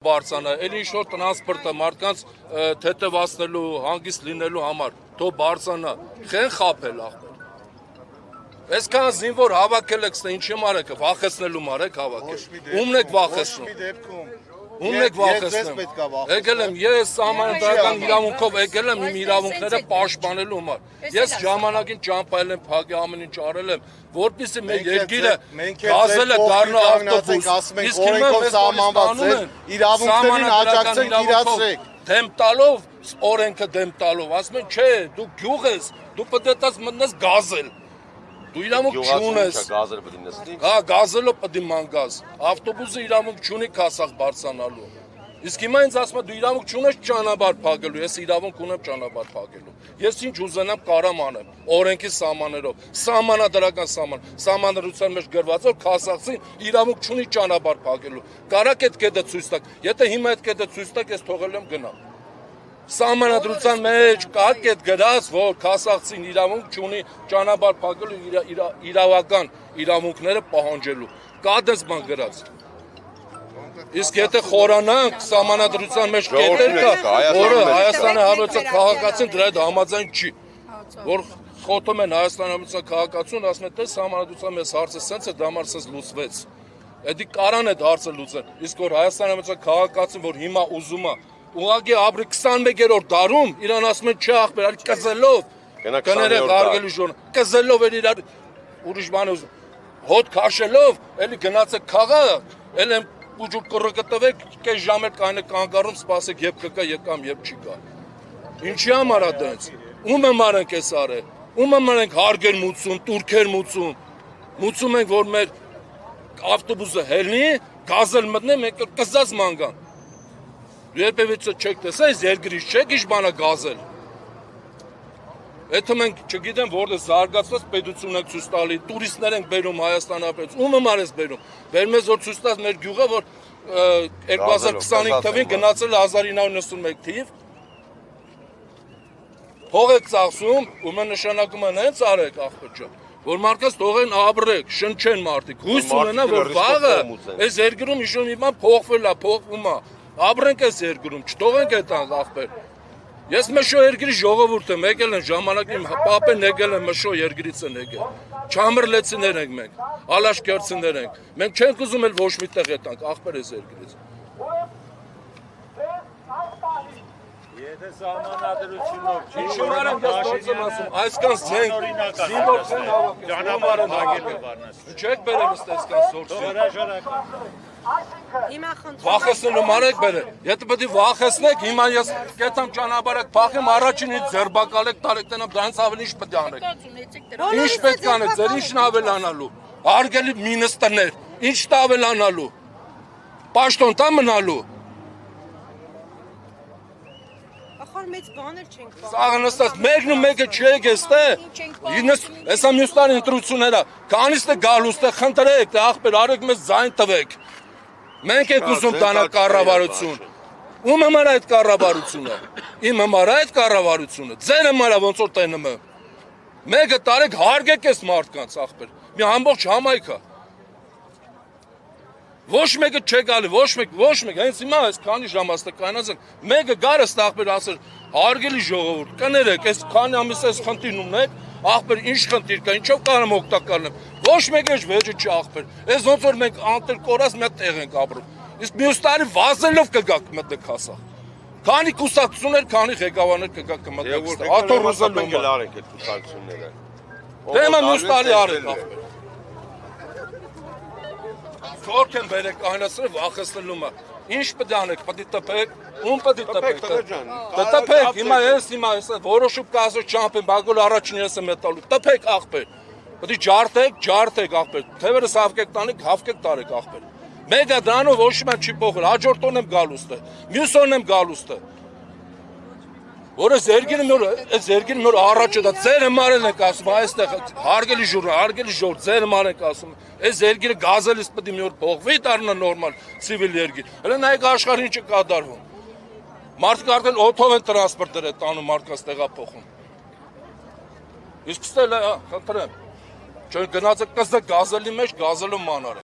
Բարձանա, էլ ինչ-որ տրանսպորտը մարդկանց թեթևացնելու, հանգիստ լինելու համար, թող բարձանա, խեն խաբել ախպեր։ Այսքան զինվոր հավաքել եք, ինչի մարեք, վախեցնելու մարեք հավաքել։ Ումն եք վախեցնում։ Ումն եք վախեցնում։ Եկել եմ, ես սահմանադրական իրավունքով եկել եմ իմ իրավունքները պաշտպանելու համար։ Ես ժամանակին ճամփայել եմ, փակի ամեն ինչ արել եմ, որպեսզի մեր երկիրը գազելը դառնա ավտոբուս։ Իսկ հիմա սահմանված իրավունքներին աջակցեք, իրացրեք։ Դեմ տալով, օրենքը դեմ տալով, ասում են, չէ, դու գյուղ ես, դու պետք է մտնես գազել։ Դու իրավունք չունես։ Հա, գազելով պետք է մանգաս։ Ավտոբուսը իրավունք չունի քասախ բարձրանալու։ Իսկ հիմա ինձ ասում է դու իրավունք չունես ճանապարհ փակելու, ես իրավունք ունեմ ճանապարհ փակելու։ Ես ինչ ուզենամ կարամ անեմ, օրենքի սահմաններով, սահմանադրական սահմանադրության մեջ գրված որ քասախցին իրավունք չունի ճանապարհ փակելու։ Կարակ այդ կետը ցույց տաք։ Եթե հիմա այդ կետը ցույց տաք, ես թողել եմ գնամ։ Սահմանադրության մեջ կա կետ գրած, որ քասախցին իրավունք չունի ճանապարհ փակելու իրավական իրավունքները պահանջելու։ Կա դες բան գրած։ Իսկ եթե խորանանք սահմանադրության մեջ կետեր կա, որը Հայաստանի Հանրապետության քաղաքացին դրա հետ համաձայն չի, որ խոթում են Հայաստանի Հանրապետության քաղաքացուն, ասում են, թե սահմանադրության մեջ հարցը սենց է, դա համար սենց լուծվեց։ Էդի կարան այդ հարցը լուծեն, իսկ որ Հայաստանի Հանրապետության քաղաքացին, որ հիմա ուզում է ուղղակի ապրի 21-րդ դարում իրան ասում են չէ ախպեր, այլ կզելով կներեք հարգելի ժողովուրդ, կզելով էլ իրար ուրիշ բան ուզում, հոտ քաշելով, էլի գնացեք քաղաք, էլ եմ ուջուր կռկը տվեք, կես ժամ էլ կայնը կանգառում սպասեք, երբ կգա, եկամ, երբ չի գա։ Ինչի համար է դենց։ Ում համար ենք էս արել։ Ում համար ենք հարգեր մուծում, տուրքեր մուծում։ Մուծում ենք, որ մեր ավտոբուսը հելնի, գազել մտնի, մենք կզած մանգան։ Դու երբևիցե չեք տեսա, այս երկրից չեք ինչ բանա գազել։ Եթե մենք չգիտեմ որտեղ զարգացված պետություն ենք ցույց տալի, տուրիստներ ենք բերում Հայաստան ապրեց, ում համար ես բերում։ Բերում ես որ ցույց տաս մեր գյուղը, որ 2025 թվին գնացել 1991 թիվ։ Փող եք ծախսում, ում նշանակում են հենց արեք ախպեջա, որ մարդկանց թողեն ապրեք, շնչեն մարդիկ, հույս ունենա որ վաղը այս երկրում ինչ-որ մի բան փոխվել է, փոխվում է։ Ապրենք այս երկրում, չթողենք այդ ախպեր։ Ես մշո երկրի ժողովուրդ եմ, եկել են ժամանակին պապեն եկել են մշո երկրից են եկել։ Չամրլեցիներ ենք մենք, ալաշկերտցիներ ենք։ Մենք չենք ուզում էլ ոչ մի տեղ ետնանք, ախպեր այս երկրից։ Եթե սահմանադրությունով չի, Ինչ որ եմ ես ասում, այսքան զինվոր ցեն հավաքել, ճանապարհը հագել բառնաս։ Չեք բերել այդքան սորսի։ Հիմա խնդրում Վախեցնելու մարեք բերել։ Եթե պետք է վախեցնեք, հիմա ես կետամ ճանապարհը փախեմ, առաջինից ձերբակալեք, տարեք տնամ, դրանից ավելի ինչ պետք է անեք։ Ինչ պետք է անեք, ձեր ինչն ավելանալու։ Հարգելի մինիստրներ, ինչն ավելանալու։ Պաշտոն տա մնալու։ Ախոր մեծ բաներ չենք բաղ։ Սաղը նստած մեկն ու մեկը չեք էստե։ Հեսա մյուս տարի ընտրությունները, քանիստ է գալուստը խնդրեք, ախպեր արեք մեզ ձայն տվեք։ Մենք եք ուզում տանա կառավարություն։ Ում համար է այդ կառավարությունը։ Իմ համար է այդ կառավարությունը։ Ձեր համար է ոնց որ տենում եմ։ Մեկը տարեք հարգեք այս մարդկանց ախպեր։ Մի ամբողջ համայնք է։ Ոչ մեկը չէ գալի, ոչ մեկ, հենց հիմա այս քանի ժամ աստը կանած ենք, մեկը գարը ստախպեր ասել, հարգելի ժողովուրդ, կներեք, այս քանի ամիս այս խնդիրն ունեք, ախպեր ինչ խնդիր կա, ինչով կարամ օգտակար լինեմ։ Ոչ մեկը ոչ վեճը չի ախպեր։ Այս ոնց որ մենք անտեր կորած մի հատ տեղ ենք ապրում։ Իսկ մյուս տարի վազելով կգաք մտեք հասա։ Քանի կուսակցություններ, քանի ղեկավարներ կգաք կմտեք։ Աթոռ ռուզելու գլարենք այդ կուսակցությունները։ Դե մա մյուս տարի արեք ախպեր։ Թորք են բերեք այնասրը վախեցնելու մա։ Ինչ պետք է անեք, պետք է տպեք, ում պետք է տպեք։ Տպեք, հիմա ես որոշուp կազը չամփեմ, բագոլ առաջին ես եմ մետալու։ Տպեք ախպեր։ Պետք է ջարդեք ախպեր։ Թևերս հավկեք տանեք, հավկեք տարեք ախպեր։ Մեգա դրանով ոչ մի չի փոխել, հաջորդ օրն եմ գալուստը։ Մյուս օրն եմ գալուստը։ Որը զերգին նոր առաջը դա ձեր համար ենք ասում, այստեղ հարգելի ժողովուրդ, ձեր համար ենք ասում։ Այս երկիրը գազելից պետք է մի օր փոխվի, դառնա նորմալ ցիվիլ երկիր։ Հələ նայեք աշխարհին ինչ է կատարվում։ Մարդիկ արդեն օթով են տրանսպորտերը տանում, մարդկանց տեղափոխում։ Իսկ ստել, խնդրեմ, չգնացեք կզը գազելի մեջ, գազելու մանար։